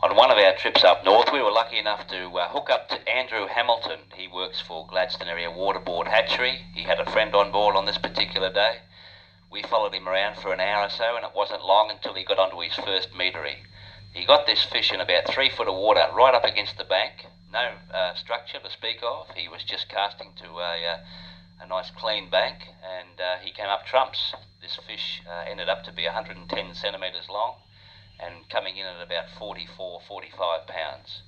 On one of our trips up north, we were lucky enough to hook up to Andrew Hamilton. He works for Gladstone Area Waterboard Hatchery. He had a friend on board on this particular day. We followed him around for an hour or so, and it wasn't long until he got onto his first meatery. He got this fish in about 3 foot of water, right up against the bank. No structure to speak of. He was just casting to a nice clean bank, and he came up trumps. This fish ended up to be 110 centimetres long and coming in at about 44, 45 pounds.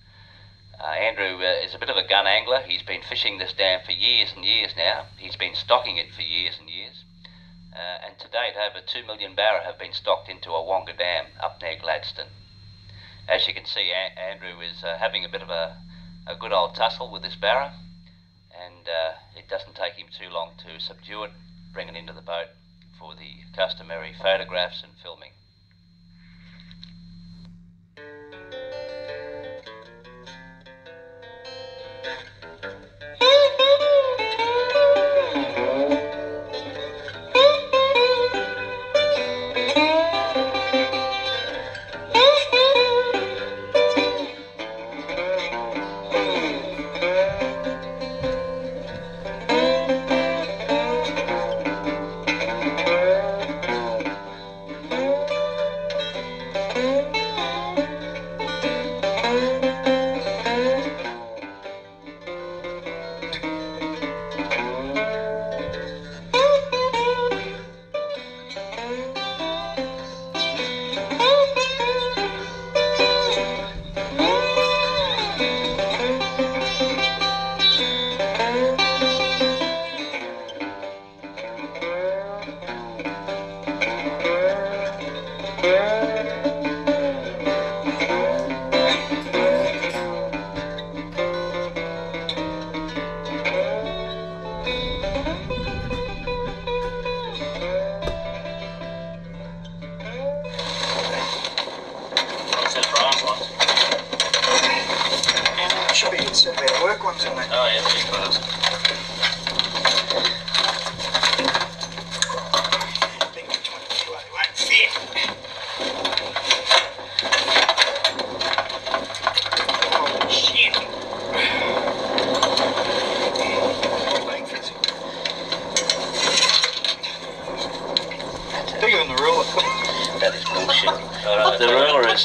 Andrew is a bit of a gun angler. He's been fishing this dam for years and years now. He's been stocking it for years and years. And to date, over 2 million barra have been stocked into Awonga Dam up near Gladstone. As you can see, Andrew is having a bit of a good old tussle with this barra, and it doesn't take him too long to subdue it, bring it into the boat for the customary photographs and filming. Should be considered work ones, isn't it? Oh, yeah, pretty close.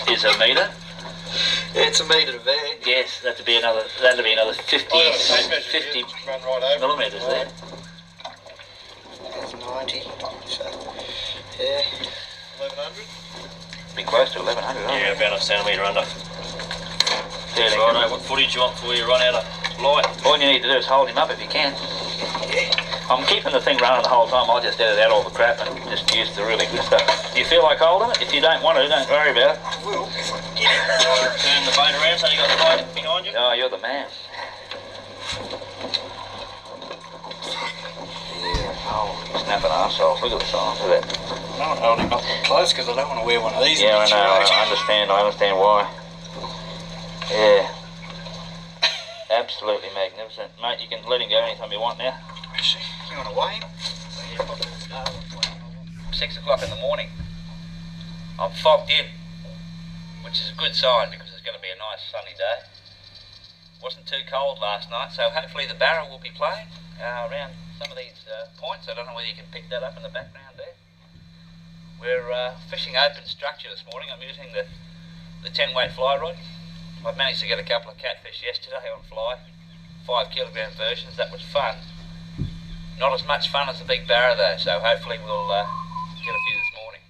is a metre. Yeah, it's a metre there. Yes, that'd be another 50 run right over millimetres there. That's 90. So, yeah. 1100. Be close to 1100, aren't Yeah, about a centimetre under. Yeah, Right, what footage you want before you run out of light? all you need to do is hold him up if you can. I'm keeping the thing running the whole time. I'll just edit out all the crap and just use the really good stuff. Do you feel like holding it? If you don't want to, don't worry about it. Well, if I can get it. Turn the boat around so you got the light behind you. Oh, you're the man. Oh, snapping arseholes. Look at the size of that. I don't hold him up close because I don't want to wear one of these. Yeah, I know. I understand why. Yeah. Absolutely magnificent. Mate, you can let him go anytime you want now. Actually, you want to weigh him? 6 o'clock in the morning. I'm fogged in, which is a good sign because it's going to be a nice sunny day. Wasn't too cold last night, so hopefully the Barra will be playing around some of these points. I don't know whether you can pick that up in the background there. We're fishing open structure this morning. I'm using the 10-weight fly rod. I've managed to get a couple of catfish yesterday on fly, 5 kilogram versions. That was fun. Not as much fun as the big Barra though, so hopefully we'll get a few this morning.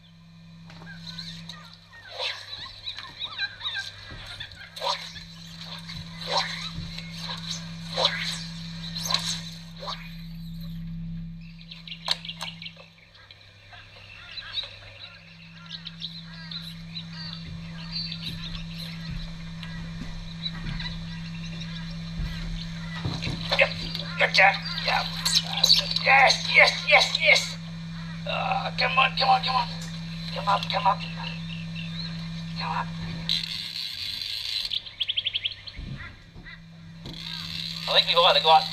Gotcha! Yeah. Yes, yes, yes, yes! Come on, come on, come on. Come up, come up. Come up. I think we've either got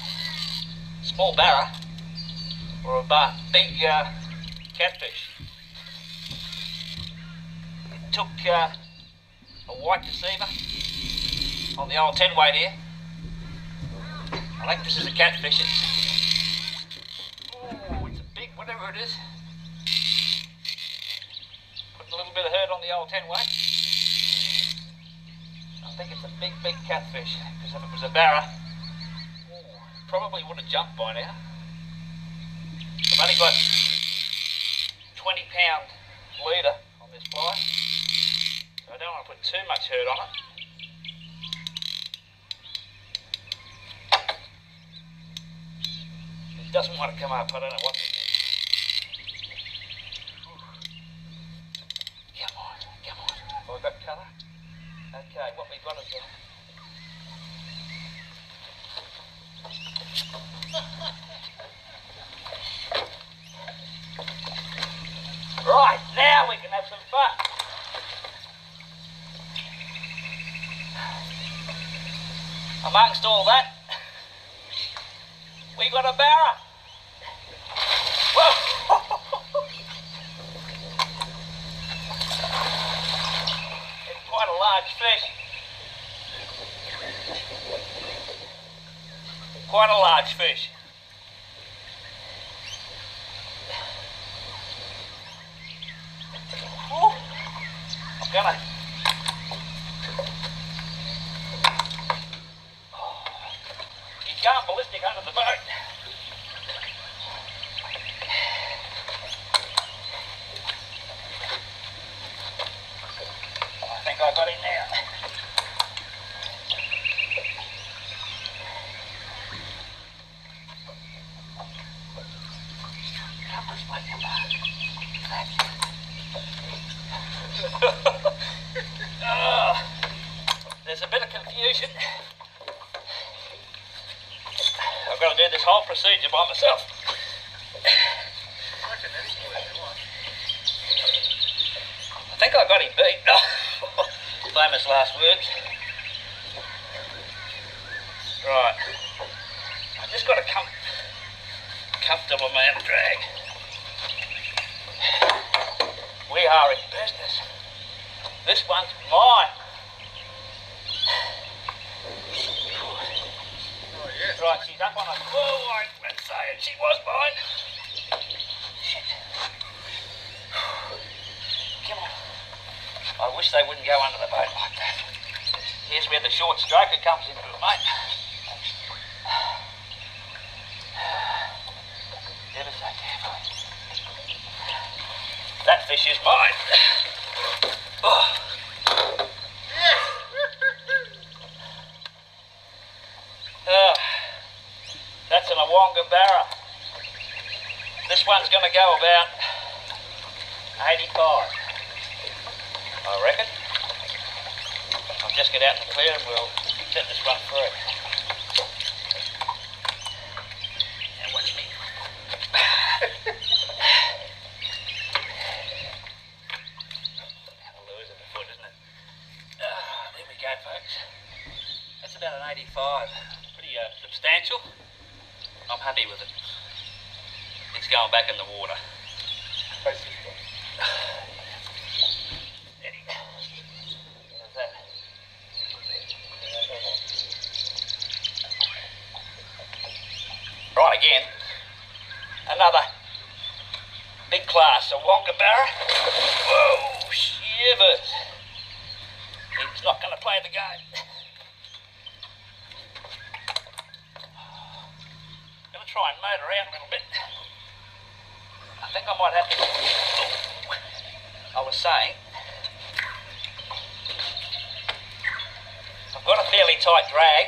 small Barra or a big catfish. It took a white deceiver on the old 10-weight here. I think this is a catfish. It's a big, whatever it is. Putting a little bit of hurt on the old 10-weight. I think it's a big, big catfish. Because if it was a Barra, probably would have jumped by now. I've only got 20-pound leader on this fly, so I don't want to put too much hurt on it. It doesn't want to come up. I don't know what this is. Come on, come on. Have I got colour? Okay, what we've got is right, now we can have some fun. Amongst all that, we got a Barra. Whoa! It's quite a large fish. Quite a large fish. Ooh. I'm gonna. He's going ballistic under the boat. I think I got him now. There's a bit of confusion. I've got to do this whole procedure by myself. I think I got him beat. Famous last words. Right. I just got to come comfortable man drag. We are in business. This one's mine. Right, she's up on us. Whoa, let's say it. She was mine. Shit. Come on. I wish they they wouldn't go under the boat like that. Here's where the short stroker comes into it, mate. Ever so carefully. That fish is mine. Oh. That's an Awonga Barra. This one's going to go about 85, I reckon. I'll just get out in the clear and we'll set this one free. Now watch me. The lure's at the foot, isn't it? There we go, folks. That's about an 85. Pretty substantial. I'm happy with it. It's going back in the water. Steady. How's that? Right again. Another big class Awonga Barra. Whoa, shivers. He's not going to play the game. Going to try and motor around a little bit. I think I might have to. I was saying, I've got a fairly tight drag.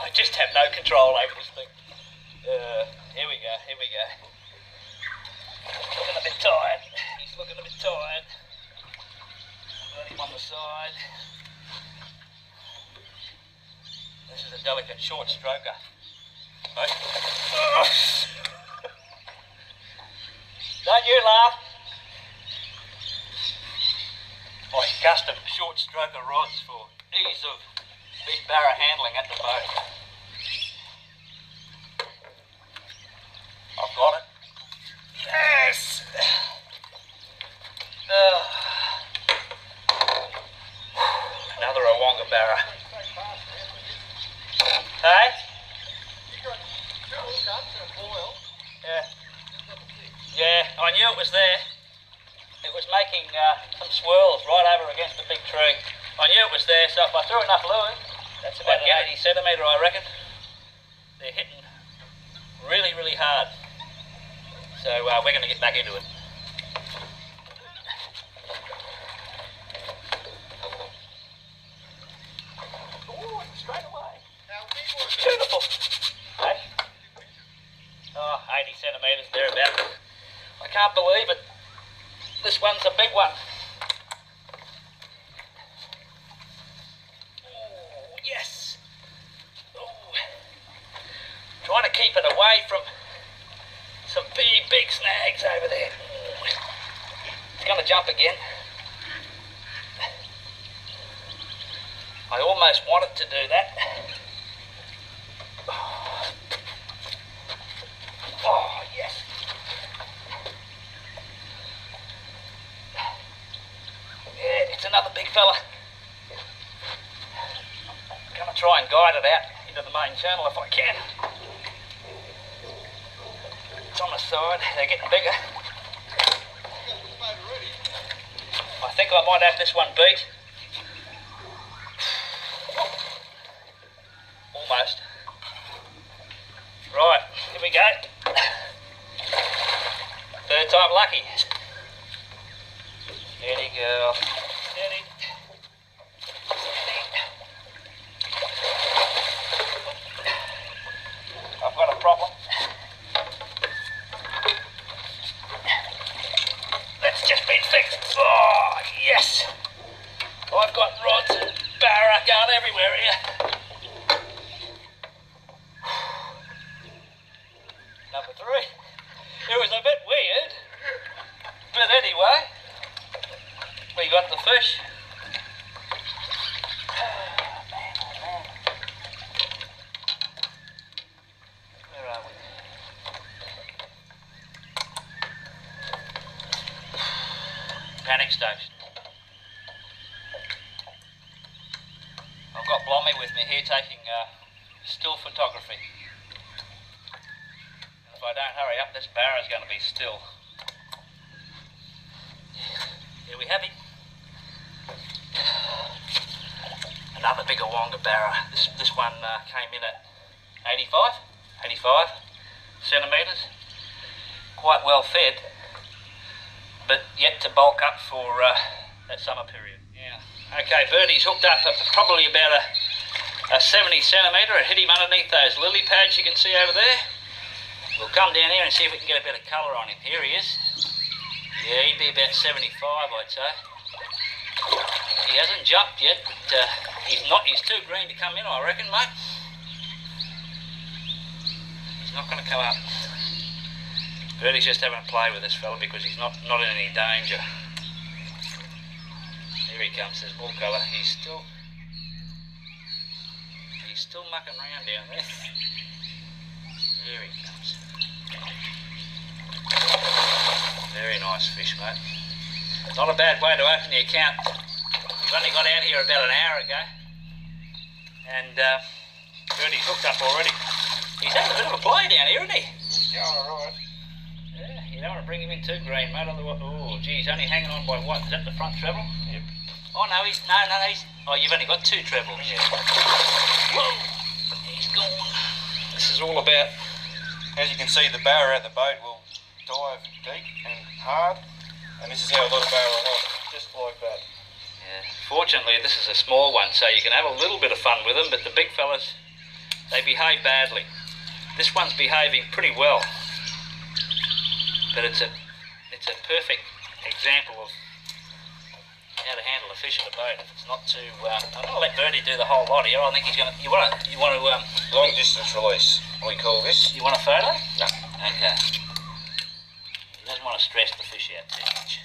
I just have no control over this thing. Here we go. Looking a bit tired. He's looking a bit tired. Got him on the side. This is a delicate short stroker. Right. Don't you laugh. My custom short stroker rods for ease of big barra handling at the boat. I've got it. Yes! Another Awonga Barra. Hey? Yeah, I knew it was there. It was making some swirls right over against the big tree. I knew it was there, so if I threw enough lure, that's about an 80 centimetre, I reckon. They're hitting really, really hard. So we're going to get back into it. Ooh, straight away. Beautiful. Hey? Oh, 80 centimetres, thereabouts. I can't believe it. This one's a big one. Oh, yes. Oh. Trying to keep it away from some big snags over there. It's going to jump again. I almost wanted to do that. Oh, yes. Yeah, it's another big fella. I'm going to try and guide it out into the main channel if I can. It's on the side, they're getting bigger. I think I might have this one beat. Almost. Right, here we go. Third time lucky. Steady girl. Steady. I've got a problem. That's just been fixed. Oh, yes. I've got rods and barra going everywhere here. Number 3. It was a bit weird, but anyway, we got the fish. Man. Where are we? Panic station. I've got Blommy with me here taking still photography. if I don't hurry up, this barra's going to be still. Here we have him. Another big Awonga barra. This one came in at 85 centimetres. Quite well fed, but yet to bulk up for that summer period. Yeah. Okay, Birdie's hooked up probably about a 70 centimetre. It hit him underneath those lily pads you can see over there. We'll come down here and see if we can get a bit of colour on him. Here he is. Yeah, he'd be about 75, I'd say. He hasn't jumped yet, but he's too green to come in, I reckon, mate. He's not going to come up. Birdie's just having a play with this fella because he's not in any danger. Here he comes, there's more colour. He's still mucking around down there. Here he comes. Very nice fish, mate. Not a bad way to open the account. We've only got out here about an hour ago, and Birdie's hooked up already. He's having a bit of a play down here, isn't he? He's going alright. Yeah, you don't want to bring him in too green, mate. Oh, gee, he's only hanging on by what? Is that the front treble? Yep. Oh, no, he's... Oh, you've only got two trebles. Yeah. Whoa! He's gone. This is all about... As you can see, the barra at the boat will dive deep and hard, and this is how a lot of barra are like, just like that. Yeah. Fortunately, this is a small one, so you can have a little bit of fun with them, but the big fellas, they behave badly. This one's behaving pretty well, but it's a perfect example of how to handle a fish at a boat. If it's not too, I'm going to let Birdie do the whole lot here. I think he's going to. You want to Long distance release, we call this. You want a photo? No. Okay. He doesn't want to stress the fish out too much.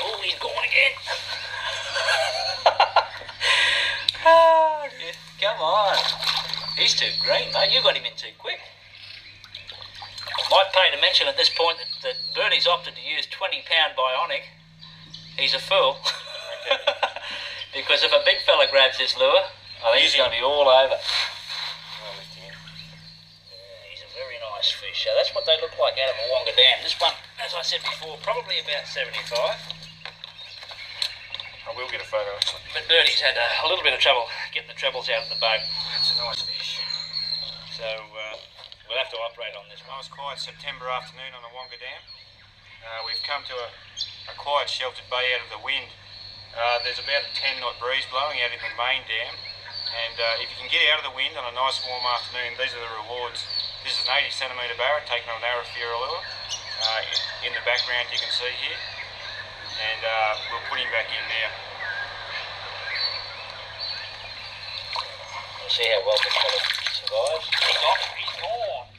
Oh, he's gone again. Oh, dear. Come on. He's too green, mate. You got him in too quick. Might pay to mention at this point that Birdie's opted to use 20-pound bionic. He's a fool. Because if a big fella grabs this lure, I think he's going to be all over. Yeah, he's a very nice fish. So that's what they look like out of Awonga Dam. This one, as I said before, probably about 75. I will get a photo actually. But Birdie's had a little bit of trouble getting the trebles out of the boat. That's a nice fish. So we'll have to operate on this one. Nice quiet September afternoon on Awonga Dam. We've come to a quiet sheltered bay out of the wind. There's about a 10-knot breeze blowing out in the main dam, and if you can get out of the wind on a nice warm afternoon, these are the rewards. This is an 80 centimetre barra taken on an arrow lure. In the background you can see here, and we'll put him back in now. We'll see how well this fella survives. He's gone.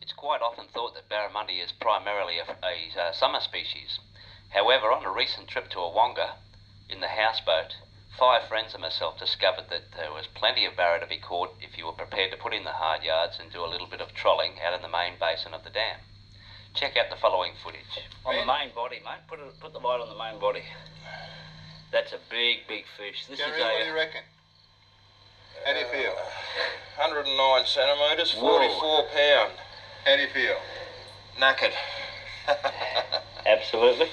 It's quite often thought that barramundi is primarily a summer species. However, on a recent trip to Awonga, in the houseboat, 5 friends and myself discovered that there was plenty of barra to be caught if you were prepared to put in the hard yards and do a little bit of trolling out in the main basin of the dam. Check out the following footage. On the main body, mate. Put the light on the main body. That's a big, big fish. This Gary, is what do you reckon? How do you feel? 109 centimetres, 44 pound. How do you feel? Knackered. Absolutely.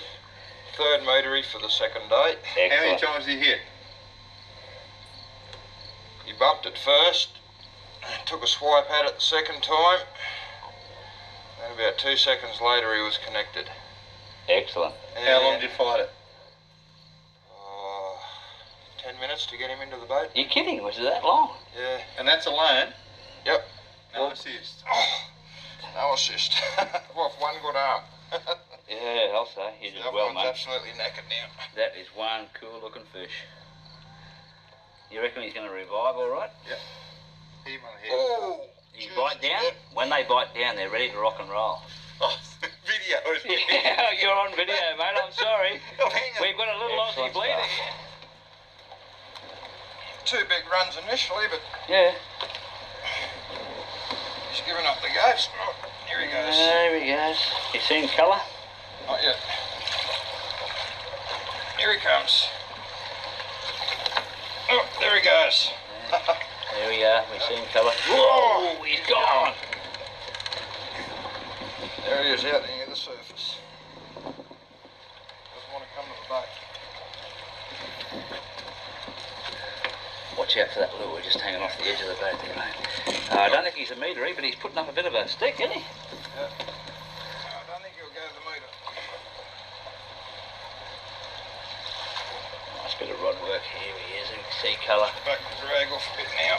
Third motory for the second day. How many Excellent. times did you hit? He bumped it first, took a swipe at it the second time, and about 2 seconds later he was connected. Excellent. How long did you fight it? 10 minutes to get him into the boat. You kidding? Was it that long? Yeah. And that's alone? Yep. No assist. No assist. Well, one good arm. Yeah, I'll say. You did The other well, one's mate. absolutely knackered now. That is one cool looking fish. You reckon he's going to revive all right? Yep. Hit him on the head. Oh! You bite down? When they bite down, they're ready to rock and roll. Oh, video. Yeah, you're on video, mate. I'm sorry. Oh, hang on. We've got a little Aussie Excellent bleeder stuff. here. 2 big runs initially, but Yeah. he's given up the ghost. Oh, here he goes. There he goes. You seen colour? Not yet. Here he comes. Oh, there he goes. There we are. we see him colour. Whoa, he's gone. There he is out near the surface. Doesn't want to come to the boat. Watch out for that lure, just hanging off the edge of the boat there, mate. I don't think he's a metery, but he's putting up a bit of a stick, isn't he? Yeah. I don't think he'll go to the meter. Nice bit of rod work. Here he is, you can see colour. Back to drag off a bit now.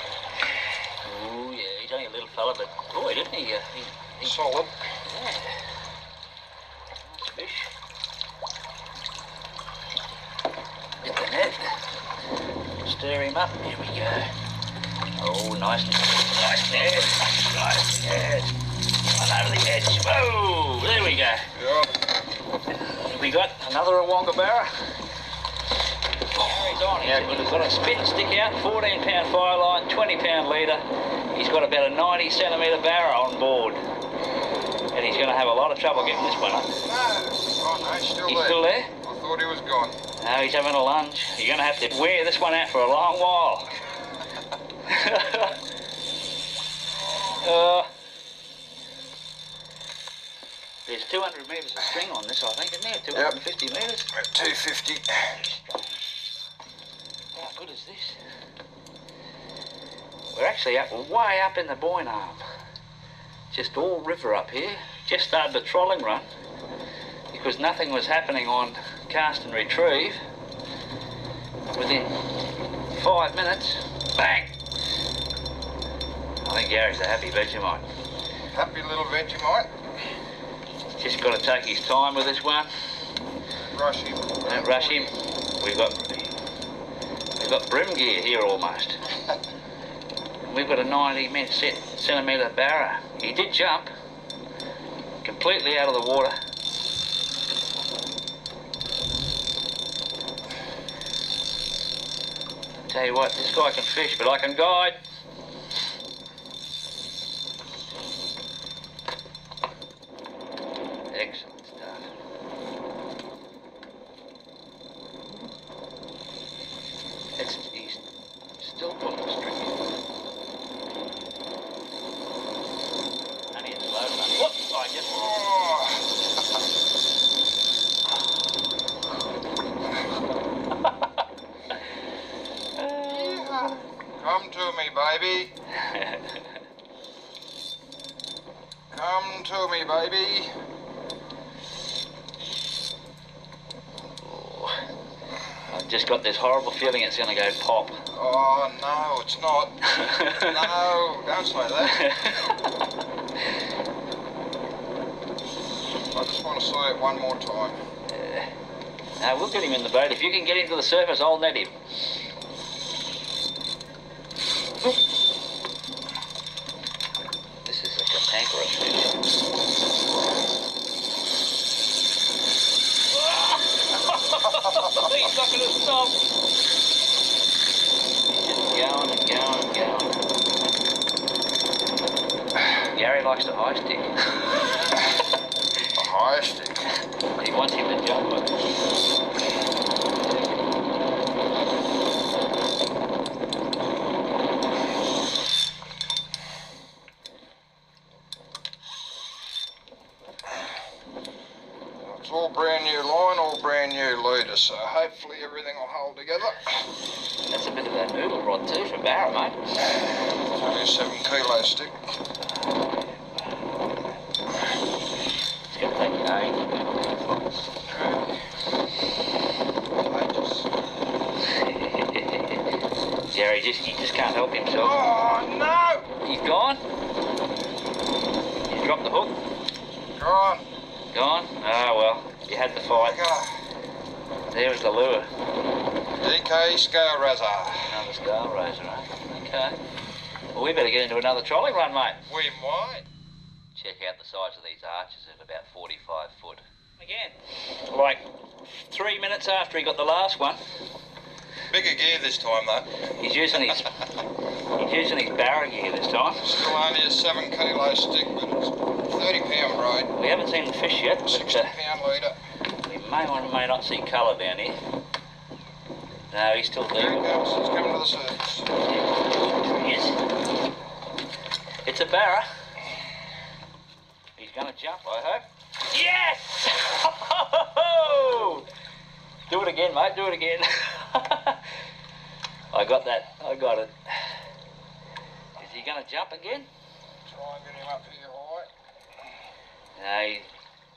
Oh yeah, he's only a little fella, but boy, didn't he? He's Solid. Yeah. Nice fish. Get the net. Stir him up. Here we go. Oh, nice. Nice net. Nice net. One over the edge. Whoa, there we go. Yeah. We got another Awonga barra. He's on. He's got a spit and stick out, 14-pound fire line, 20-pound leader. He's got about a 90-centimetre barra on board. And he's going to have a lot of trouble getting this one up. No. Oh, no, he's still He's there. still there? I thought he was gone. No, he's having a lunge. You're going to have to wear this one out for a long while. There's 200 metres of string on this, I think, isn't there? 250 metres? At 250. How good is this? We're actually up, way up in the Boyne Arm. Just all river up here. Just started the trolling run because nothing was happening on cast and retrieve. Within 5 minutes, bang! I think Gary's a happy Vegemite. Happy little Vegemite. Just got to take his time with this one. Rush him. Don't rush him. We've got brim gear here almost. We've got a 90-centimetre barra. He did jump completely out of the water. Tell you what, this guy can fish, but I can guide. Excellent stuff. He's still pulling the string in. And it's low enough. Whoops, I just... Come to me, baby. Come to me, baby. I've just got this horrible feeling it's going to go pop. Oh, no, it's not. No, don't say that. I just want to say it one more time. Now, we'll get him in the boat. If you can get him to the surface, I'll net him. This is a cantankerous fish. He's not going to stop. He's just going and going and going. Gary likes the high stick. A high stick. He wants him to jump with it. It's all brand new line, all brand new leader, so hopefully everything will hold together. That's a bit of that noodle rod too for Barra, mate. It's only a 7-kilo stick. It's going to take you aim. Gary, he just can't help himself. Oh, no! He's gone. He's dropped the hook. Gone. Gone? Ah, well, you had the fight. There's the lure. DK Scale Razor. Another scar razor, eh? Okay. Well, we better get into another trolling run, mate. We might. Check out the size of these arches at about 45 foot. Again, like 3 minutes after he got the last one, Bigger gear this time, though. he's using his barra gear this time. Still only a 7-kilo stick, but it's 30-pound braid. We haven't seen the fish yet, but 60-pound leader. we may or may not see colour down here. No, he's still There there. he comes. He's coming to the surface. Yes. It's a barra. He's going to jump, I hope. Yes! Do it again, mate, do it again. I got that, I got it. Is he going to jump again? Try and get him up here high. No,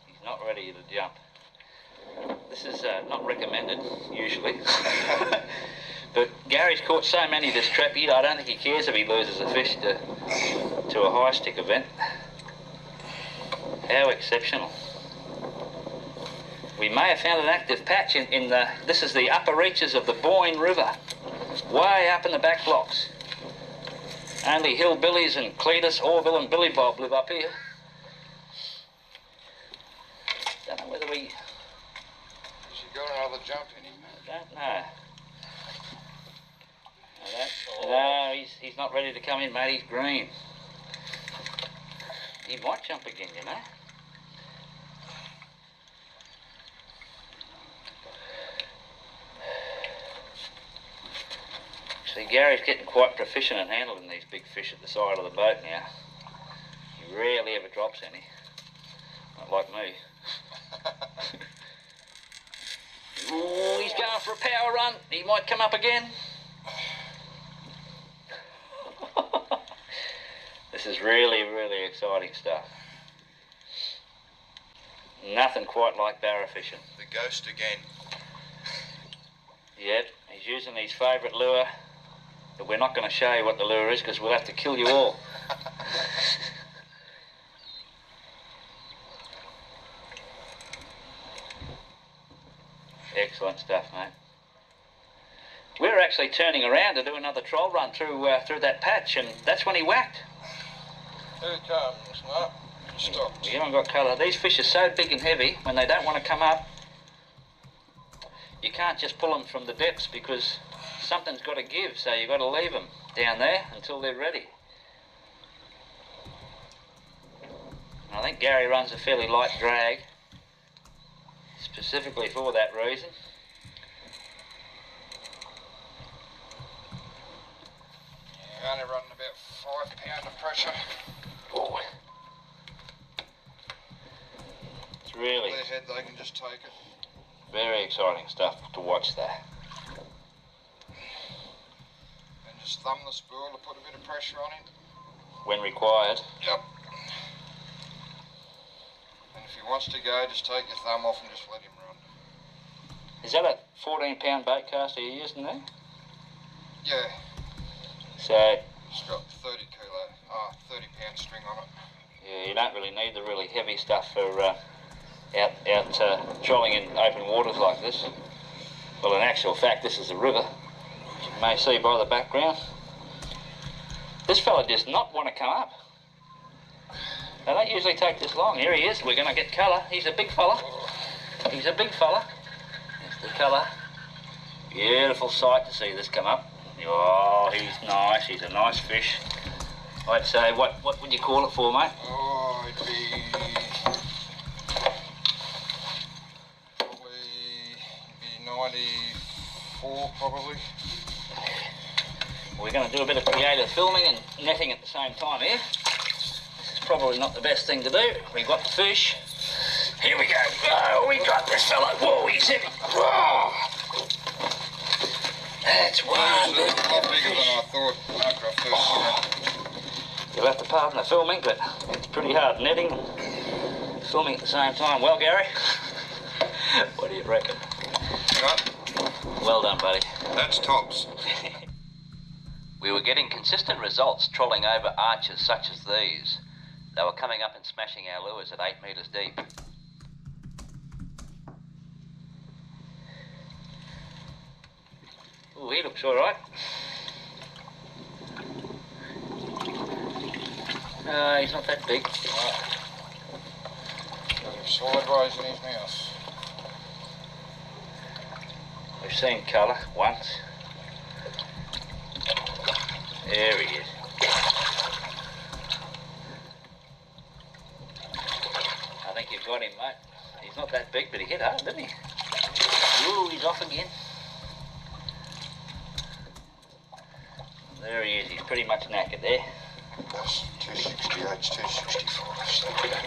he's not ready to jump. This is not recommended, usually. But Gary's caught so many this trap, I don't think he cares if he loses a fish to a high stick event. How exceptional. We may have found an active patch in the... This is the upper reaches of the Boyne River. Way up in the back blocks. Only hillbillies and Cletus, Orville and Billy Bob live up here. Don't know whether we... Has he got another jump in him? I don't know. No, he's not ready to come in, mate. He's green. He might jump again, you know. See, Gary's getting quite proficient at handling these big fish at the side of the boat now. He rarely ever drops any. Not like me. Ooh, he's going for a power run. He might come up again. This is really, really exciting stuff. Nothing quite like barra fishing. The ghost again. Yep, he's using his favourite lure, but we're not going to show you what the lure is because we'll have to kill you all. Excellent stuff, mate. We're actually turning around to do another troll run through that patch, and that's when he whacked. Here he comes, no, he stopped. We haven't got colour. These fish are so big and heavy, when they don't want to come up, you can't just pull them from the depths because something's got to give, so you've got to leave them down there until they're ready. And I think Gary runs a fairly light drag, specifically for that reason. Yeah, only running about 5 pound of pressure. Oh. It's really Their head, they can just take it. very exciting stuff to watch there. And just thumb the spool to put a bit of pressure on him. When required. Yep. And if he wants to go, just take your thumb off and just let him run. Is that a 14-pound bait caster you're using there? Yeah. So, It's got 30 pound string on it. yeah, you don't really need the really heavy stuff for out trolling in open waters like this. Well, in actual fact, this is a river, as you may see by the background. This fella does not want to come up. They don't usually take this long. Here he is. We're going to get colour. He's a big fella. He's a big fella. There's the colour. Beautiful sight to see this come up. Oh, he's nice. He's a nice fish. I'd say, what would you call it for, mate? Oh, it'd be probably 94, probably. We're going to do a bit of creative filming and netting at the same time here. This is probably not the best thing to do. We got the fish. Here we go. Oh, we got this fella. Whoa, he's heavy. Whoa. That's one. It was a lot bigger than I thought after I first saw it. You'll have to pardon the filming, but it's pretty hard netting and filming at the same time. Well, Gary, what do you reckon? Cut. Well done, buddy. That's tops. We were getting consistent results trolling over arches such as these. They were coming up and smashing our lures at 8 metres deep. Oh, he looks all right. No, he's not that big. Got him sideways in his mouth. We've seen colour once. There he is. I think you've got him, mate. He's not that big, but he hit hard, didn't he? Ooh, he's off again. There he is. He's pretty much knackered there. That's 268, 265. So we go.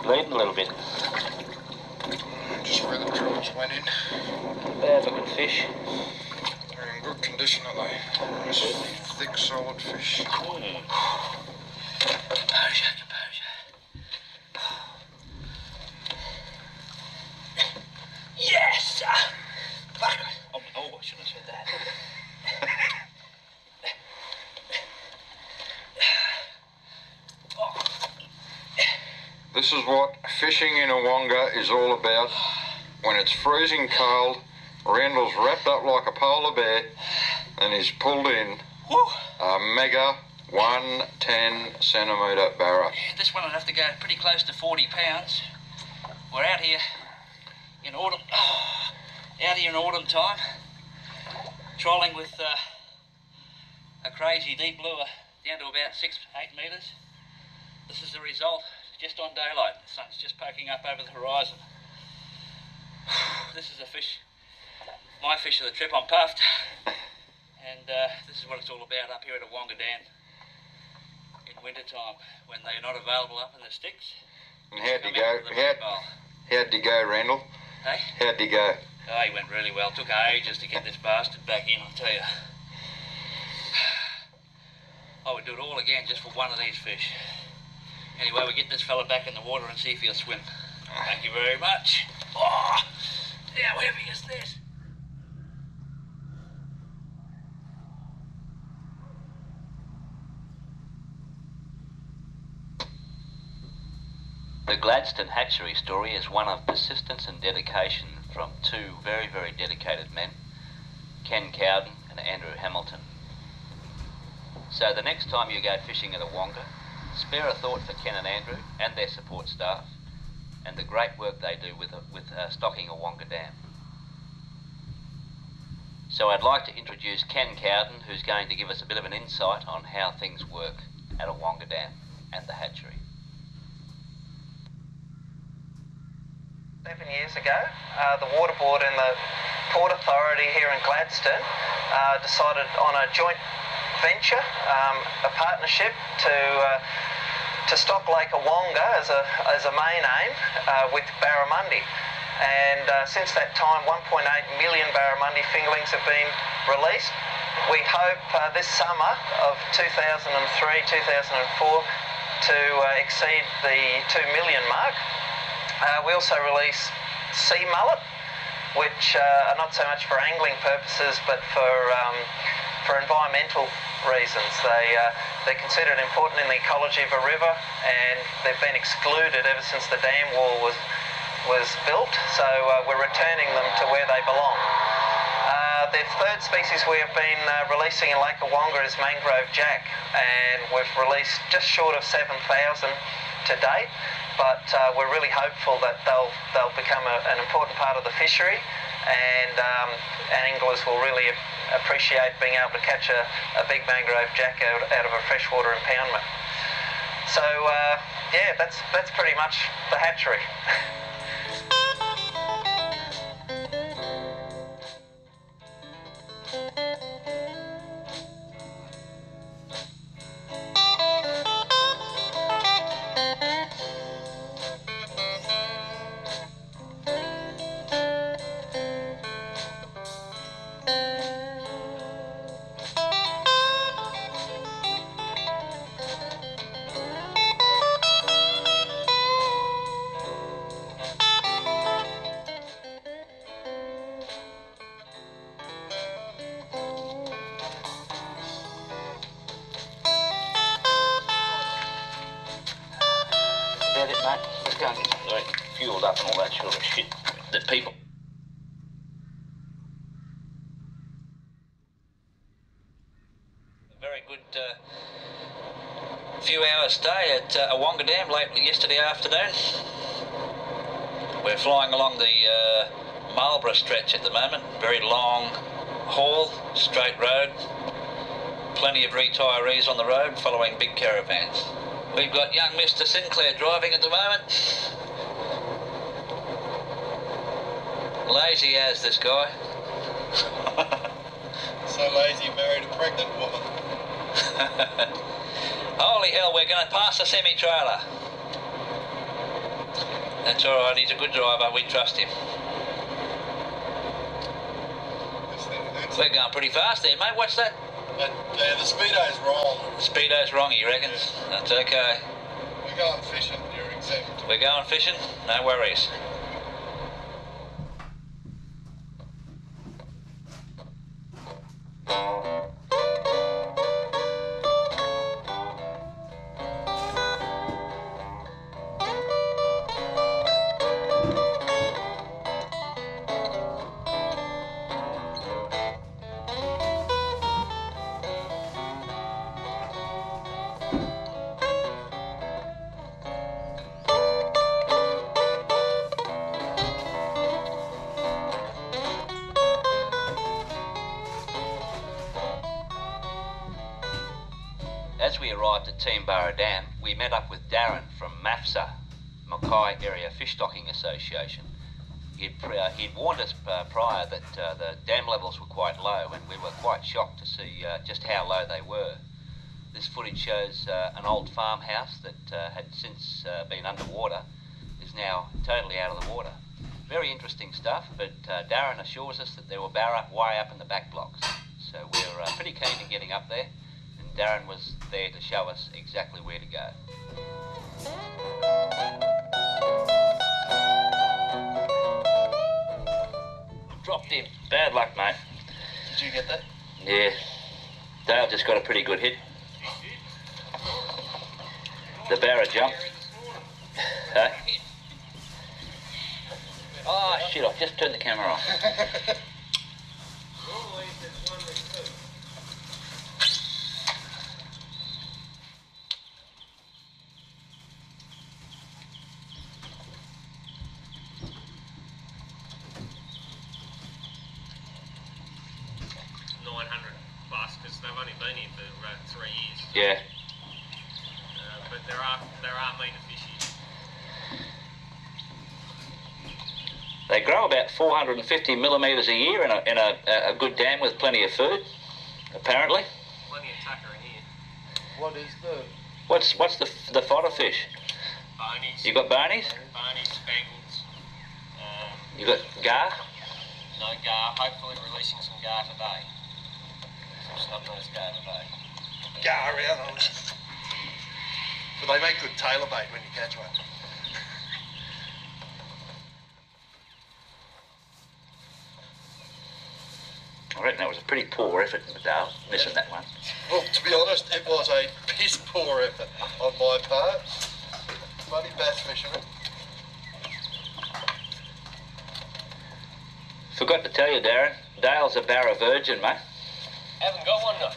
Bleeding a little bit. Just where the drills went in. Bad looking fish. They're in good condition, are they? Nice, thick, solid fish. Composure. Yes! Fuck. Oh, I shouldn't have said that. This is what fishing in Awonga is all about. When it's freezing cold, Randall's wrapped up like a polar bear and he's pulled in a mega 110 centimetre barra. Yeah, this one would have to go pretty close to 40 pounds. We're out here in autumn, autumn time, trolling with a crazy deep lure down to about 6-8 metres. This is the result. Just on daylight, the sun's just poking up over the horizon. This is a fish, my fish of the trip. I'm puffed, and this is what it's all about up here at Awonga Dam in winter time when they're not available up in the sticks. And how'd you go? How'd you go, Randall? Hey? How'd you go? Oh, he went really well. Took ages to get this bastard back in, I'll tell you. I would do it all again just for one of these fish. Anyway, we get this fella back in the water and see if he'll swim. Thank you very much. Oh, how heavy is this? The Gladstone hatchery story is one of persistence and dedication from two very, very dedicated men, Ken Cowden and Andrew Hamilton. So the next time you go fishing at Awonga, spare a thought for Ken and Andrew and their support staff and the great work they do with stocking Awonga Dam. So I'd like to introduce Ken Cowden, who's going to give us a bit of an insight on how things work at Awonga Dam and the hatchery. 7 years ago, the Water Board and the Port Authority here in Gladstone decided on a joint venture, a partnership to stock Lake Awonga as a main aim with barramundi. And since that time, 1.8 million barramundi fingerlings have been released. We hope this summer of 2003-2004 to exceed the 2 million mark. We also release sea mullet, which are not so much for angling purposes, but for environmental reasons. They're considered important in the ecology of a river, and they've been excluded ever since the dam wall was built. So we're returning them to where they belong. The third species we have been releasing in Lake Awonga is mangrove jack, and we've released just short of 7,000 to date. But we're really hopeful that they'll become an important part of the fishery, and anglers will really appreciate being able to catch a big mangrove jack out of a freshwater impoundment. So yeah, that's pretty much the hatchery. Let's go and get something fueled up and all that sort of shit that people... A very good few hours stay at Awonga Dam late yesterday afternoon. We're flying along the Marlborough stretch at the moment. Very long haul, straight road. Plenty of retirees on the road following big caravans. We've got young Mr. Sinclair driving at the moment. Lazy as this guy. So lazy, married a pregnant woman. Holy hell, we're going to pass the semi-trailer. That's all right, he's a good driver, we trust him. We're going pretty fast there, mate. What's that? Yeah, the speedo's wrong. Speedo's wrong, he reckons. Yeah. That's okay. We're going fishing, you're exempt. We're going fishing? No worries. As we arrived at Teemburra Dam, we met up with Darren from MAFSA, Mackay Area Fish Stocking Association. He'd warned us prior that the dam levels were quite low, and we were quite shocked to see just how low they were. This footage shows an old farmhouse that had since been underwater, is now totally out of the water. Very interesting stuff, but Darren assures us that there were barra way up in the back blocks. So we're pretty keen in getting up there. Darren was there to show us exactly where to go. Dropped him. Bad luck, mate. Did you get that? Yeah. Dale just got a pretty good hit. The barra jumped. Huh? Oh, shit, I've just turned the camera off. Because they've only been here for 3 years. Yeah. But there are meaner fish here. They grow about 450 millimetres a year in a good dam with plenty of food, apparently. Plenty of tucker in here. What is the... What's the fodder fish? Bonies. You got bonies? Bonies, spangles. You got gar? No gar. Hopefully releasing some gar today. Snub-nosed gar today. Gar around on it. But they make good tailor bait when you catch one. I reckon that was a pretty poor effort, Dale, missing that one. Well, to be honest, it was a piss poor effort on my part. Bloody bass fisherman. Forgot to tell you, Darren, Dale's a barra virgin, mate. Haven't got one though.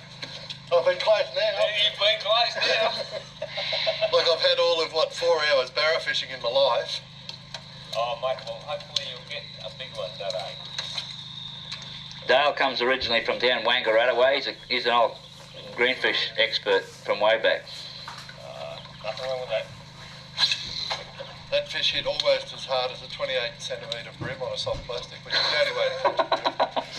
I've been close now. You've been close now. Look, I've had all of, 4 hours barra fishing in my life. Oh, mate, well, hopefully you'll get a big one today. Dale comes originally from down Awonga way. He's an old greenfish expert from way back. Nothing wrong with that. That fish hit almost as hard as a 28 centimetre brim on a soft plastic, which is the only way to catch it.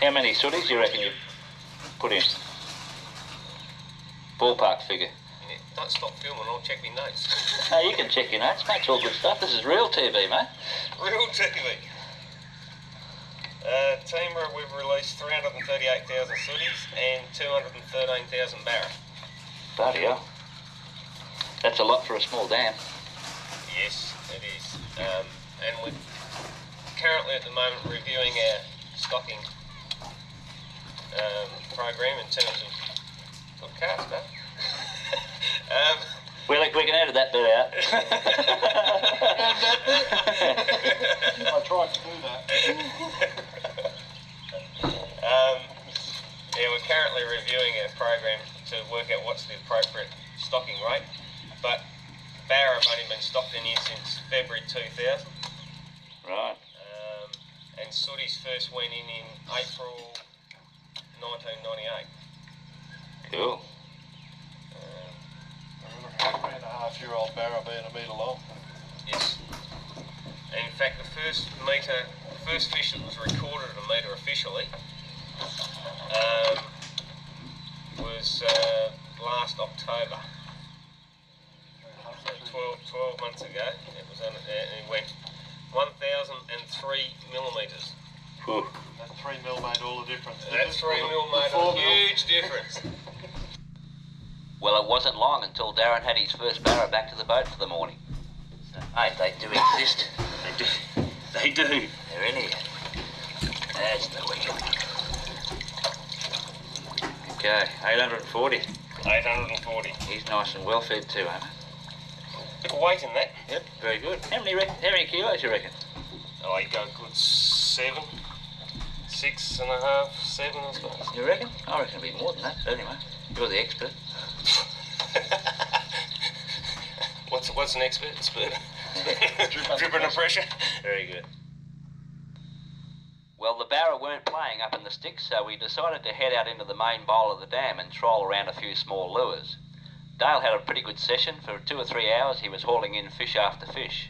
How many sooties do you reckon you put in? Ballpark figure. Yeah, don't stop filming, I'll check my notes. No, you can check your notes, mate. It's all good stuff. This is real TV, mate. Real TV. Teemburra, we've released 338,000 sooties and 213,000 barra. Bloody hell. That's a lot for a small dam. Yes, it is. And we're currently at the moment reviewing our stocking program in terms of good cast, huh? We can edit that bit out. I tried to do that. Yeah, we're currently reviewing our program to work out what's the appropriate stocking rate, but barra have only been stocked in here since February 2000. Right. And sooties first went in April 1998. Cool. A 3.5-year-old barra being a metre long. Yes. And in fact, the first fish that was recorded at a metre officially was last October. So 12 months ago, it was on, and it went 1,003 millimetres. Whew. That 3 mil made all the difference. That 3 mil made a huge difference. Well, it wasn't long until Darren had his first barra back to the boat for the morning. So, mate, they do exist. They do. They do. They're in here. That's the wicked. Okay, 840. 840. He's nice and well fed too, ain't Bit of weight in that. he? Yep, very good. How many kilos you reckon? Oh, you go a good 7, 6.5, 7, I suppose. You reckon? I reckon it'll be more than that, but anyway, you're the expert. What's an expert? Spurt? Drip under pressure. Very good. Well, the barra weren't playing up in the sticks, so we decided to head out into the main bowl of the dam and troll around a few small lures. Dale had a pretty good session. For 2 or 3 hours he was hauling in fish after fish.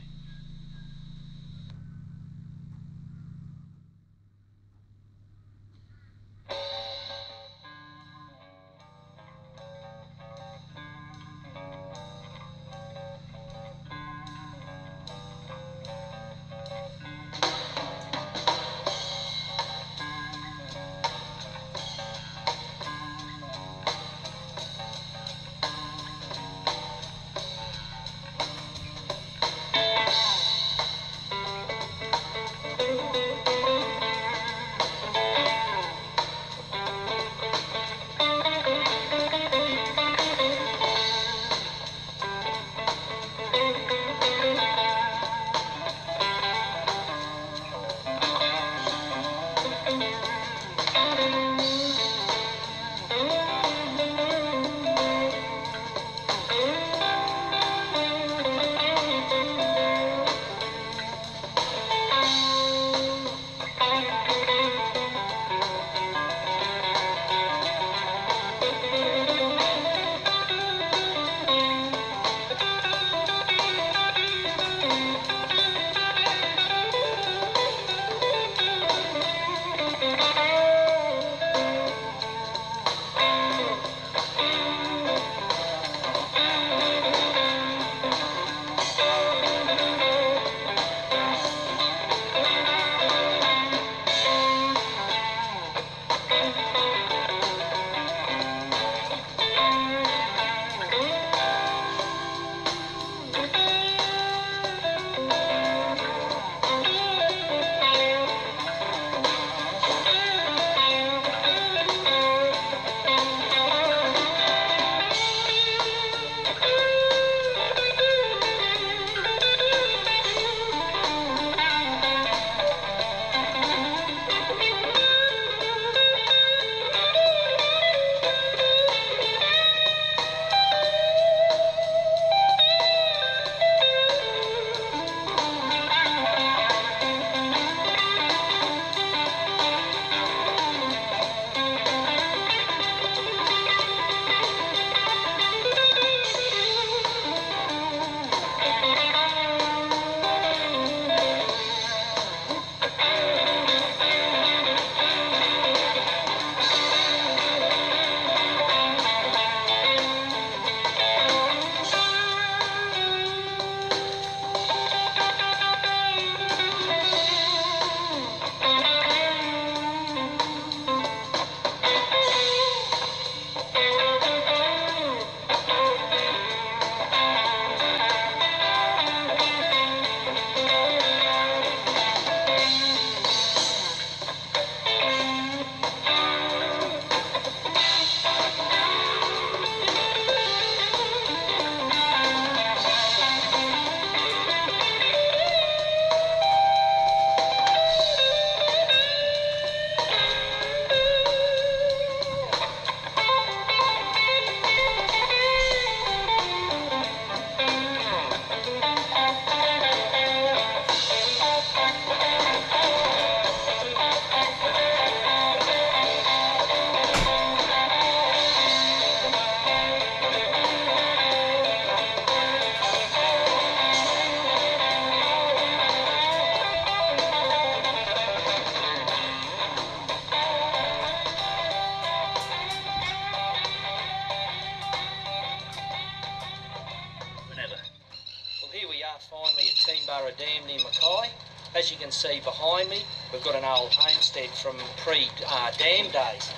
as you can see behind me, we've got an old homestead from pre-dam days.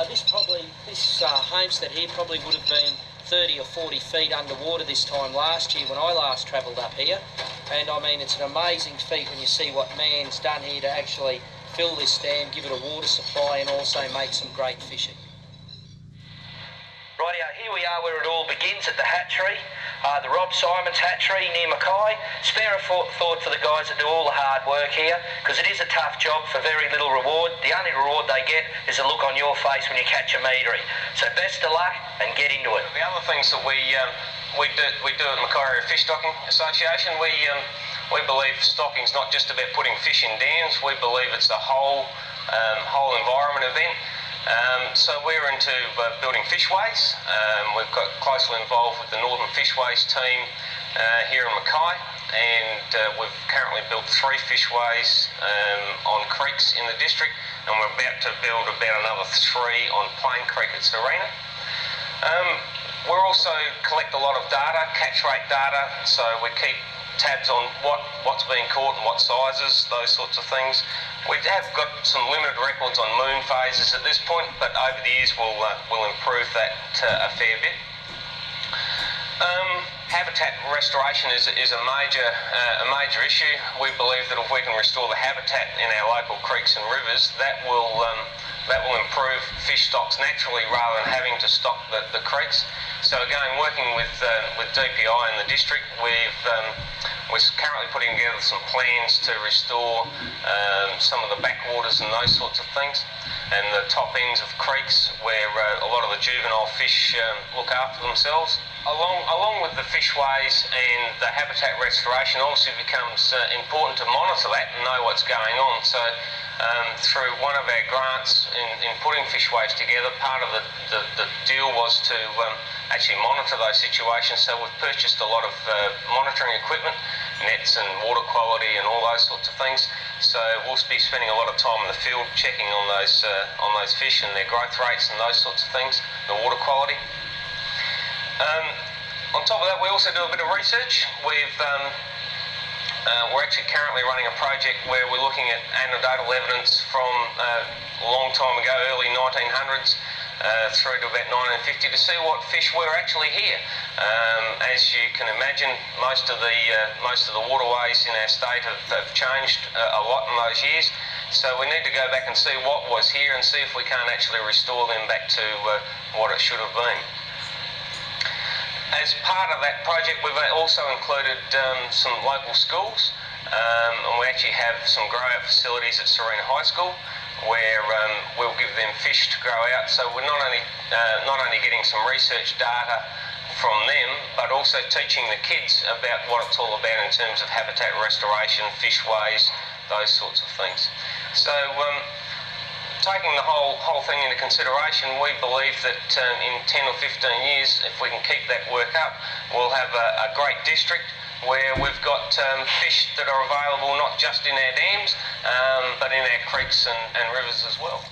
This homestead here probably would have been 30 or 40 feet underwater this time last year when I last travelled up here. And I mean, it's an amazing feat when you see what man's done here to actually fill this dam, give it a water supply and also make some great fishing. Rightio, here we are where it all begins, at the hatchery, the Rob Simon's hatchery near Mackay. Spare a thought for the guys that do all the hard work here, because it is a tough job for very little reward. The only reward they get is a look on your face when you catch a meatery. So best of luck and get into it. The other things that we do at Mackay Area Fish Stocking Association, we believe stocking's not just about putting fish in dams. We believe it's a whole environment event. So we're into building fishways. We've got closely involved with the Northern Fishways team here in Mackay, and we've currently built 3 fishways on creeks in the district, and we're about to build about another 3 on Plain Creek at Serena. We also collect a lot of data, catch rate data, so we keep tabs on what's being caught and what sizes, those sorts of things. We have got some limited records on moon phases at this point, but over the years we'll improve that a fair bit. Habitat restoration is a major issue. We believe that if we can restore the habitat in our local creeks and rivers, that will improve fish stocks naturally rather than having to stock the creeks. So again, working with DPI in the district, we're currently putting together some plans to restore some of the backwaters and those sorts of things, and the top ends of creeks where a lot of the juvenile fish look after themselves. Along with the fishways and the habitat restoration, also becomes important to monitor that and know what's going on. So through one of our grants in putting fishways together, part of the deal was to actually monitor those situations. So we've purchased a lot of monitoring equipment, nets and water quality and all those sorts of things. So we'll be spending a lot of time in the field checking on those fish and their growth rates and those sorts of things, the water quality. On top of that, we also do a bit of research. We're actually currently running a project where we're looking at anecdotal evidence from a long time ago, early 1900s, through to about 1950, to see what fish were actually here. As you can imagine, most of the waterways in our state have changed a lot in those years. So we need to go back and see what was here and see if we can't actually restore them back to what it should have been. As part of that project, we've also included some local schools, and we actually have some grow-out facilities at Serena High School where we'll give them fish to grow out. So we're not only getting some research data from them, but also teaching the kids about what it's all about in terms of habitat restoration, fishways, those sorts of things. So taking the whole thing into consideration, we believe that in 10 or 15 years, if we can keep that work up, we'll have a great district where we've got fish that are available not just in our dams, but in our creeks and rivers as well.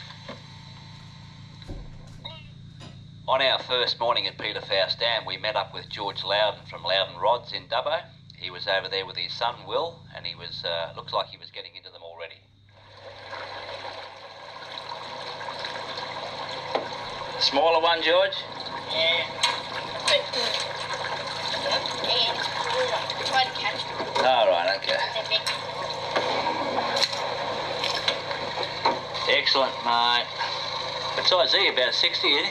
On our first morning at Peter Faust Dam, we met up with George Loudon from Loudon Rods in Dubbo. He was over there with his son Will, and he was looks like he was getting into them already. Smaller one, George? Yeah. Try to catch them. All right, okay. Excellent, mate. What size are you? About 60, isn't he?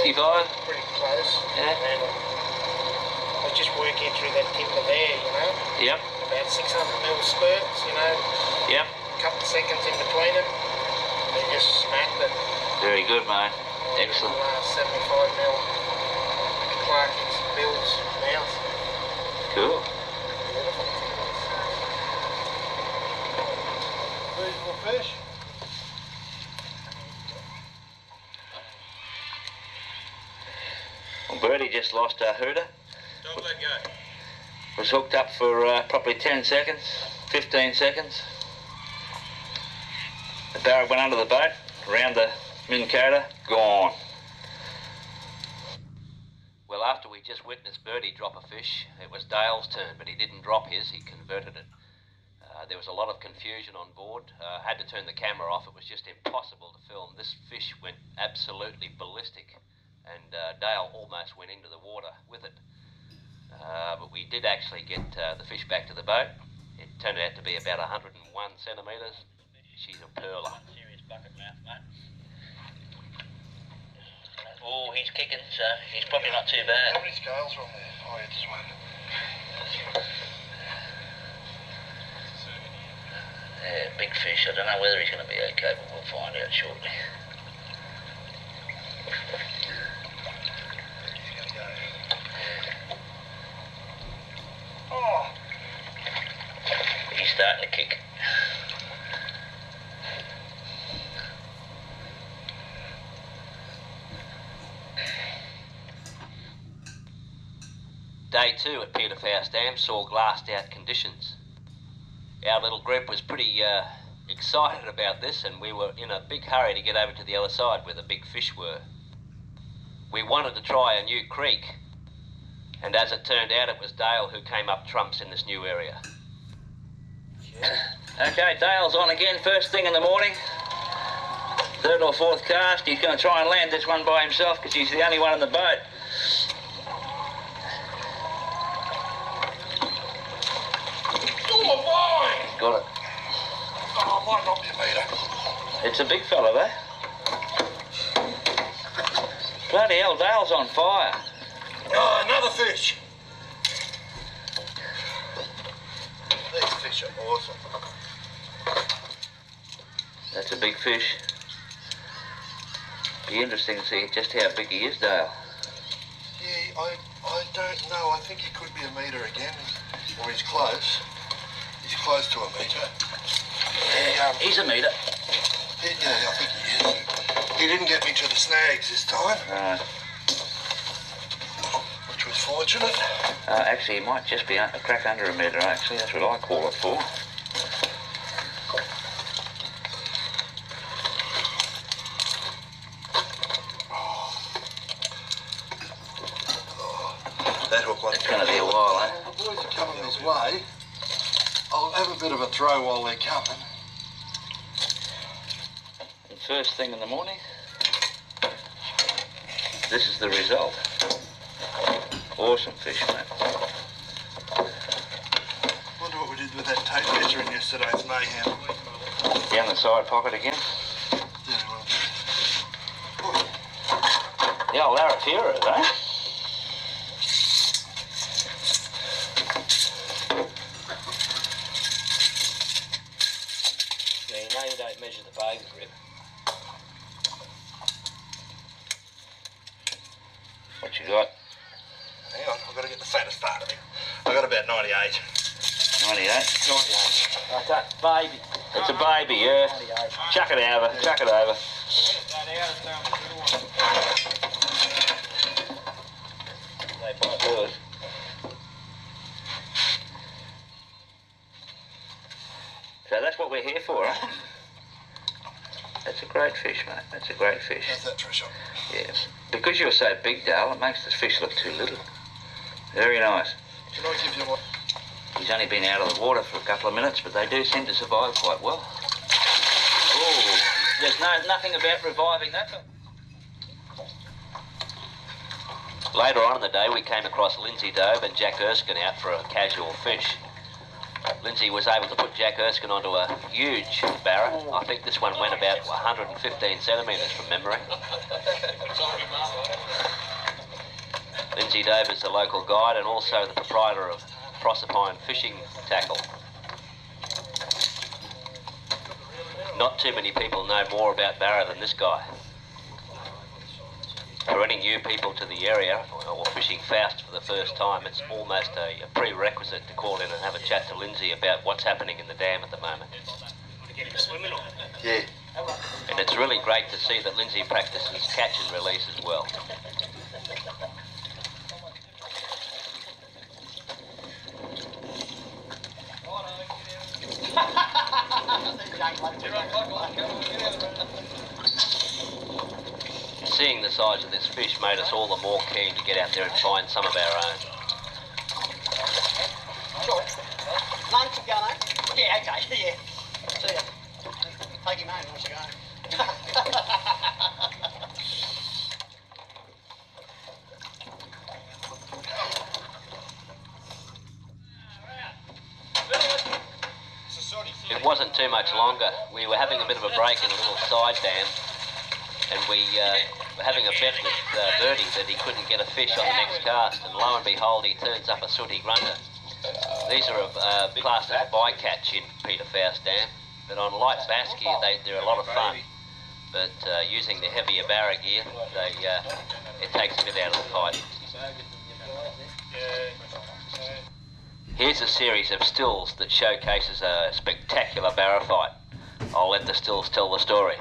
65? Pretty close. Yeah. And I was just working through that timber there, you know. Yep. About 600mm spurts, you know. Yep. A couple of seconds in between them. They just smacked it. Very good, mate. Excellent. 75mm Clarkie's Bill's mouth. Cool. Beautiful. Reasonable fish. Well, Birdie just lost a hooter. Don't let go. Was hooked up for probably 10 seconds, 15 seconds. The barra went under the boat, around the Minkota, gone. Well, after we just witnessed Birdie drop a fish, it was Dale's turn, but he didn't drop his, he converted it. There was a lot of confusion on board. Had to turn the camera off. It was just impossible to film. This fish went absolutely ballistic, and Dale almost went into the water with it. But we did actually get the fish back to the boat. It turned out to be about 101 centimetres. She's a pearler. Serious bucket mouth, mate. Oh, he's kicking, so he's probably not too bad. How many scales are on there? Oh, yeah, just one. Yeah, big fish. I don't know whether he's going to be okay, but we'll find out shortly. Oh! He's starting to kick. Day 2 at Barra Filled Dam saw glassed out conditions. Our little group was pretty excited about this, and we were in a big hurry to get over to the other side where the big fish were. We wanted to try a new creek, and as it turned out, it was Dale who came up trumps in this new area. Okay, Dale's on again first thing in the morning. Third or fourth cast. He's going to try and land this one by himself because he's the only one in the boat. Oh, mine! He's got it. Oh, might not be a metre. It's a big fella, though. Bloody hell, Dale's on fire. Oh, another fish. These fish are awesome. That's a big fish. Be interesting to see just how big he is, Dale. Yeah, I don't know. I think he could be a metre again. Or he's close. He's close to a metre. He's a metre. Yeah, I think he is. He didn't get me to the snags this time. Right. Which was fortunate. Actually, he might just be a crack under a metre, actually. That's what I call it for. That hook one. It's going to be a while, eh? The boys are coming this way. I'll have a bit of a throw while they're coming. And first thing in the morning, this is the result. Awesome fish, mate. Wonder what we did with that tape measure in yesterday's mayhem. Down the side pocket again. Yeah, well, The old Arafura, eh? Yeah, you know you don't measure the baby grip. What you got? hang on, I've got to get the fattest part of it. I got about 98. 98? 98. Like that baby. It's a baby, yeah. 98. Chuck it over, chuck it over. They bite. Good. So that's what we're here for, huh? That's a great fish, mate. That's a great fish. How's that, Trisha? Yes. Because you're so big, Dale, it makes this fish look too little. Very nice. Can I give you one? He's only been out of the water for a couple of minutes, but they do seem to survive quite well. Oh, there's nothing about reviving that. Later on in the day, we came across Lindsay Dove and Jack Erskine out for a casual fish. Lindsay was able to put Jack Erskine onto a huge barra. I think this one went about 115 centimetres from memory. Lindsay Dove is the local guide and also the proprietor of Proserpine Fishing Tackle. Not too many people know more about barra than this guy. For any new people to the area or fishing Faust for the first time, it's almost a prerequisite to call in and have a chat to Lindsay about what's happening in the dam at the moment. Yeah. And it's really great to see that Lindsay practices catch and release as well. Seeing the size of this fish made us all the more keen to get out there and find some of our own. Yeah, okay, yeah. See ya. Take him home once you go home. It wasn't too much longer. We were having a bit of a break in a little side dam, and we were having a bet with Bertie that he couldn't get a fish on the next cast, and lo and behold, he turns up a sooty grunter. These are classed as a bycatch in Peter Faust Dam, but on light bass gear they're a lot of fun. But using the heavier barra gear, it takes a bit out of the fight. Here's a series of stills that showcases a spectacular barra fight. I'll let the stills tell the story.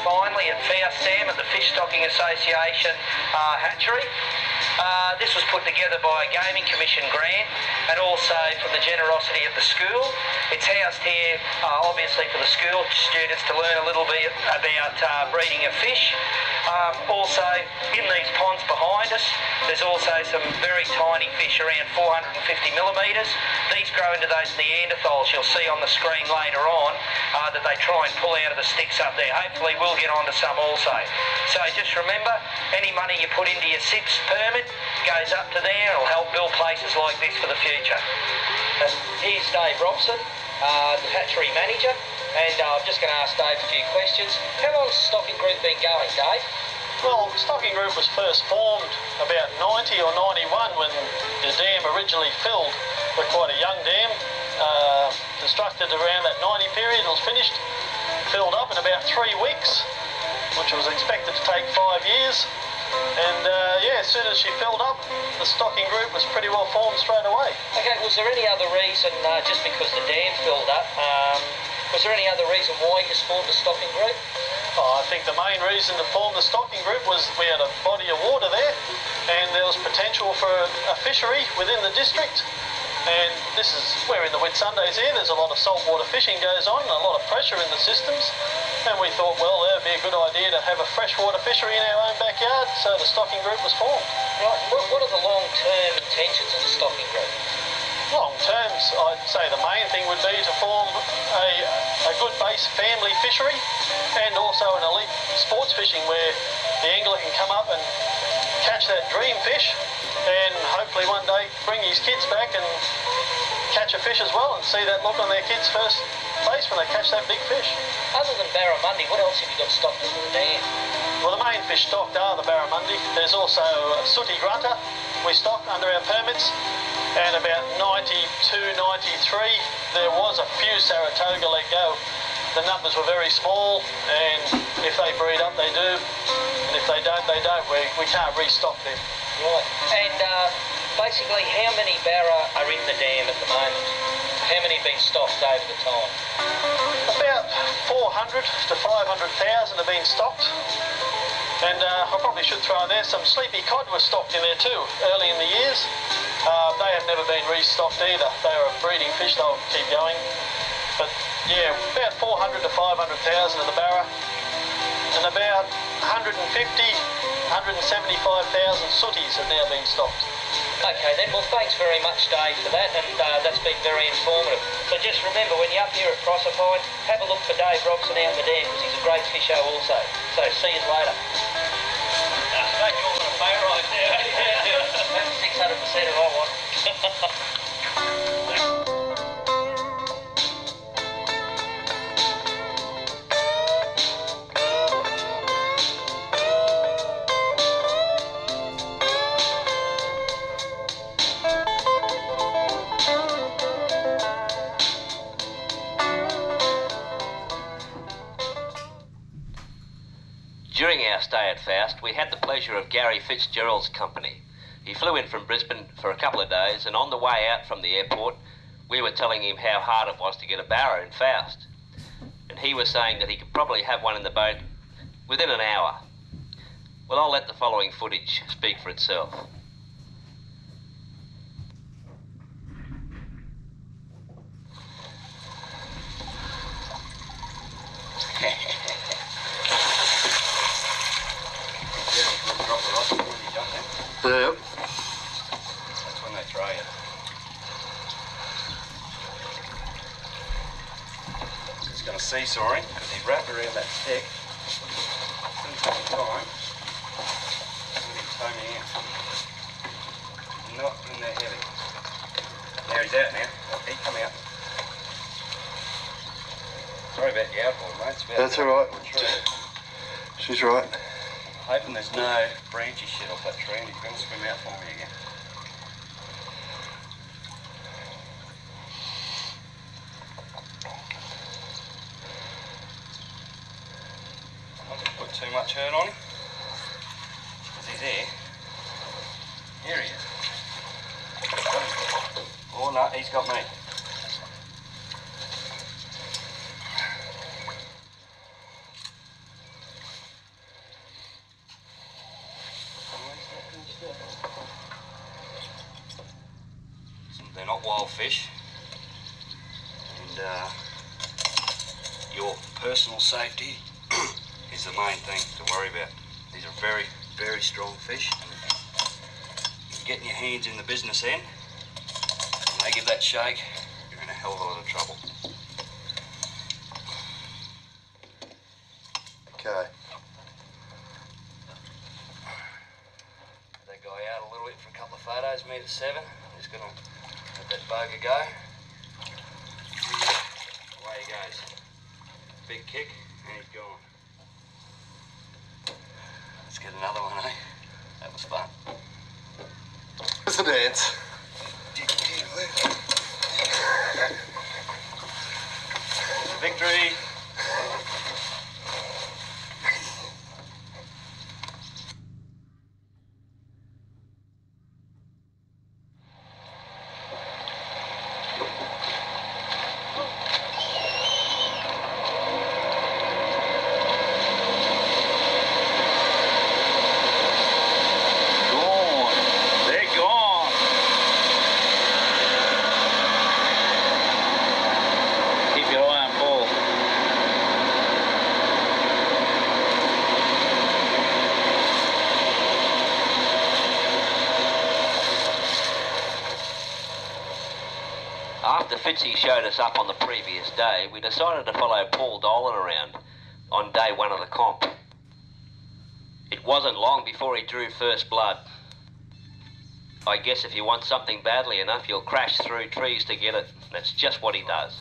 Finally at Faust Dam at the Fish Stocking Association hatchery. This was put together by a Gaming Commission grant and also from the generosity of the school. It's housed here obviously for the school students to learn a little bit about breeding of fish. Also in these ponds behind us there's also some very tiny fish, around 450 millimetres. These grow into those Neanderthals you'll see on the screen later on that they try and pull out of the sticks up there. Hopefully we'll get onto some also. So just remember, any money you put into your SIPS permit goes up to there. It'll help build places like this for the future. Here's Dave Robson, the hatchery manager, and I'm just going to ask Dave a few questions. How long has the stocking group been going, Dave? Well, the stocking group was first formed about 90 or 91 when the dam originally filled. We're quite a young dam, constructed around that 90 period. It was finished, filled up in about 3 weeks, which was expected to take 5 years. And yeah, as soon as she filled up, the stocking group was pretty well formed straight away. Okay, was there any other reason, just because the dam filled up, was there any other reason why you formed the stocking group? Oh, I think the main reason to form the stocking group was we had a body of water there and there was potential for a fishery within the district. And we're in the Whitsundays here, there's a lot of saltwater fishing goes on, a lot of pressure in the systems, and we thought, well, it would be a good idea to have a freshwater fishery in our own backyard, so the stocking group was formed. Right, what are the long-term intentions of the stocking group? Long terms, I'd say the main thing would be to form a good base family fishery and also an elite sports fishing where the angler can come up and catch that dream fish and hopefully one day bring his kids back and catch a fish as well and see that look on their kids' first face when they catch that big fish. Other than barramundi, what else have you got stocked into the dam? Well, the main fish stocked are the barramundi. There's also a sooty grunter we stock under our permits. And about 92, 93, there was a few Saratoga let go. The numbers were very small, and if they breed up, they do. And if they don't, they don't. We can't restock them. Right. And basically, how many barra are in the dam at the moment? How many have been stocked over the time? About 400 to 500,000 have been stocked. And I probably should throw in there, some sleepy cod were stocked in there too, early in the years. They have never been restocked either. They are a breeding fish, they'll keep going. But yeah, about 400 to 500,000 of the barra, and about 150, 175,000 sooties have now been stocked. Okay then, well thanks very much Dave for that, and that's been very informative. So just remember, when you're up here at Proserpine, have a look for Dave Robson out in the dam, because he's a great fisher also. So see you later. Mate, you're on a pay right now. That's 600% of I want. During our stay at Faust, we had the pleasure of Gary Fitzgerald's company. He flew in from Brisbane for a couple of days, and on the way out from the airport, we were telling him how hard it was to get a barra in Faust. And he was saying that he could probably have one in the boat within an hour. Well, I'll let the following footage speak for itself. Yep. That's when they throw you. He's going to seesaw him because he's wrapped around that stick. It's going to take time. Let him tow me out. Not in there heavy. There he's out now. He come out. Sorry about the outboard, mate. That's all right. She's right. Hoping there's no branchy shit off that tree and he's going to swim out for me again. I don't put too much hurt on him because he's there. Here he is. Oh no, he's got me. They're not wild fish, and your personal safety is the main thing to worry about. These are very, very strong fish, and if you're getting your hands in the business end, and they give that shake, you're in a hell of a lot of trouble. Okay. That guy out a little bit for a couple of photos, metre 7. I'm just going to let that bugger go. Away he goes. Big kick, and he's gone. Let's get another one, eh? That was fun. It's a dance. Victory. Fitzy showed us up on the previous day, we decided to follow Paul Dolan around on day one of the comp. It wasn't long before he drew first blood. I guess if you want something badly enough, you'll crash through trees to get it. That's just what he does.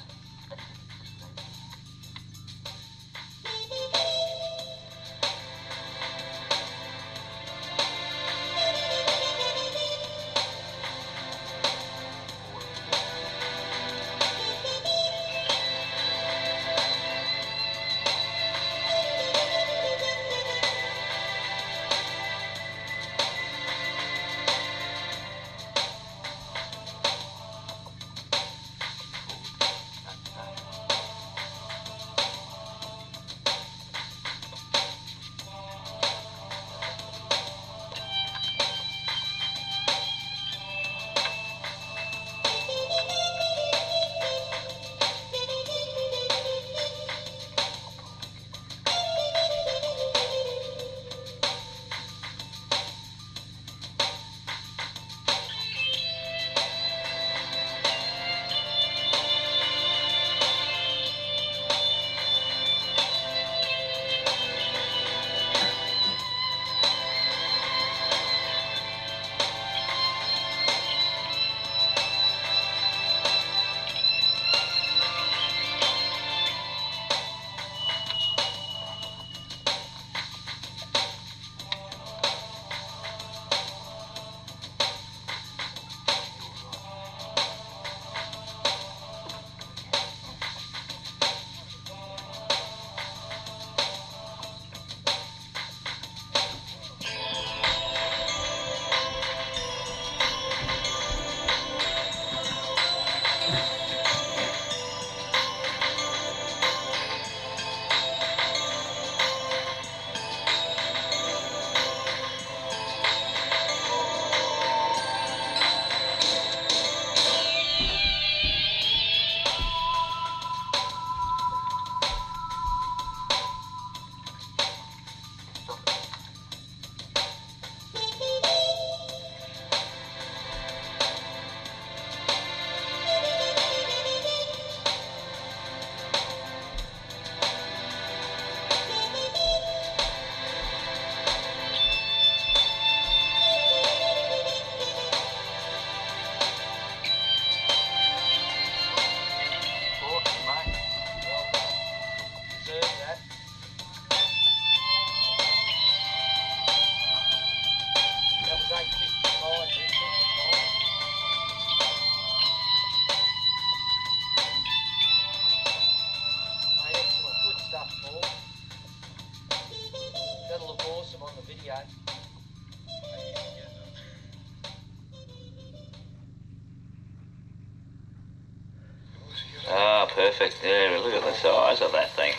Ah, perfect. There, look at the size of that thing.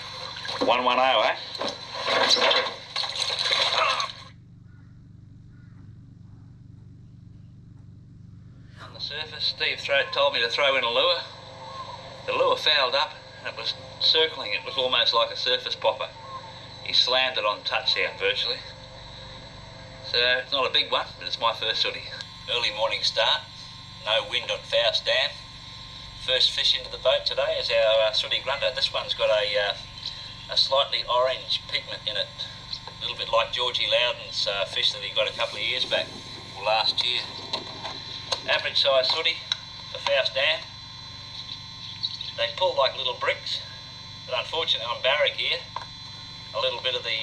110, eh? On the surface, Steve told me to throw in a lure. The lure fouled up and it was circling. It was almost like a surface popper. He slammed it on touchdown virtually. So it's not a big one, but it's my first sooty. Early morning start, no wind on Faust Dam. First fish into the boat today is our sooty grunter. This one's got a slightly orange pigment in it, a little bit like Georgie Loudon's fish that he got a couple of years back, or last year. Average size sooty for Faust Dam. They pull like little bricks, but unfortunately on Barra here, a little bit of the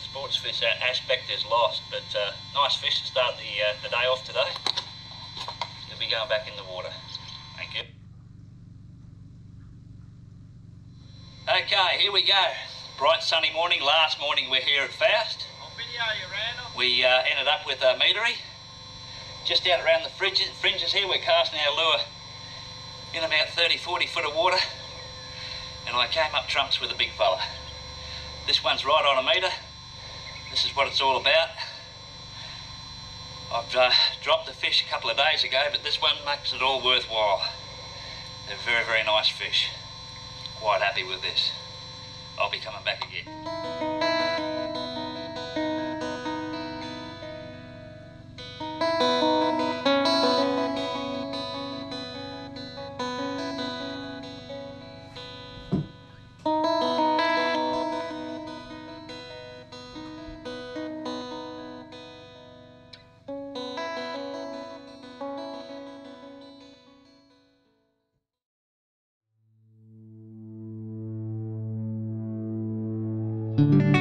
sports fish aspect is lost, but nice fish to start the day off today. He'll be going back in the water. Thank you. Okay, here we go. Bright sunny morning. Last morning we're here at Faust. On video, you Randall. We ended up with a meatery. Just out around the fringes here, we're casting our lure in about 30-40 foot of water. And I came up trumps with a big fella. This one's right on a metre. This is what it's all about. I've dropped the fish a couple of days ago, but this one makes it all worthwhile. They're very, very nice fish. Quite happy with this. I'll be coming back again. Bye.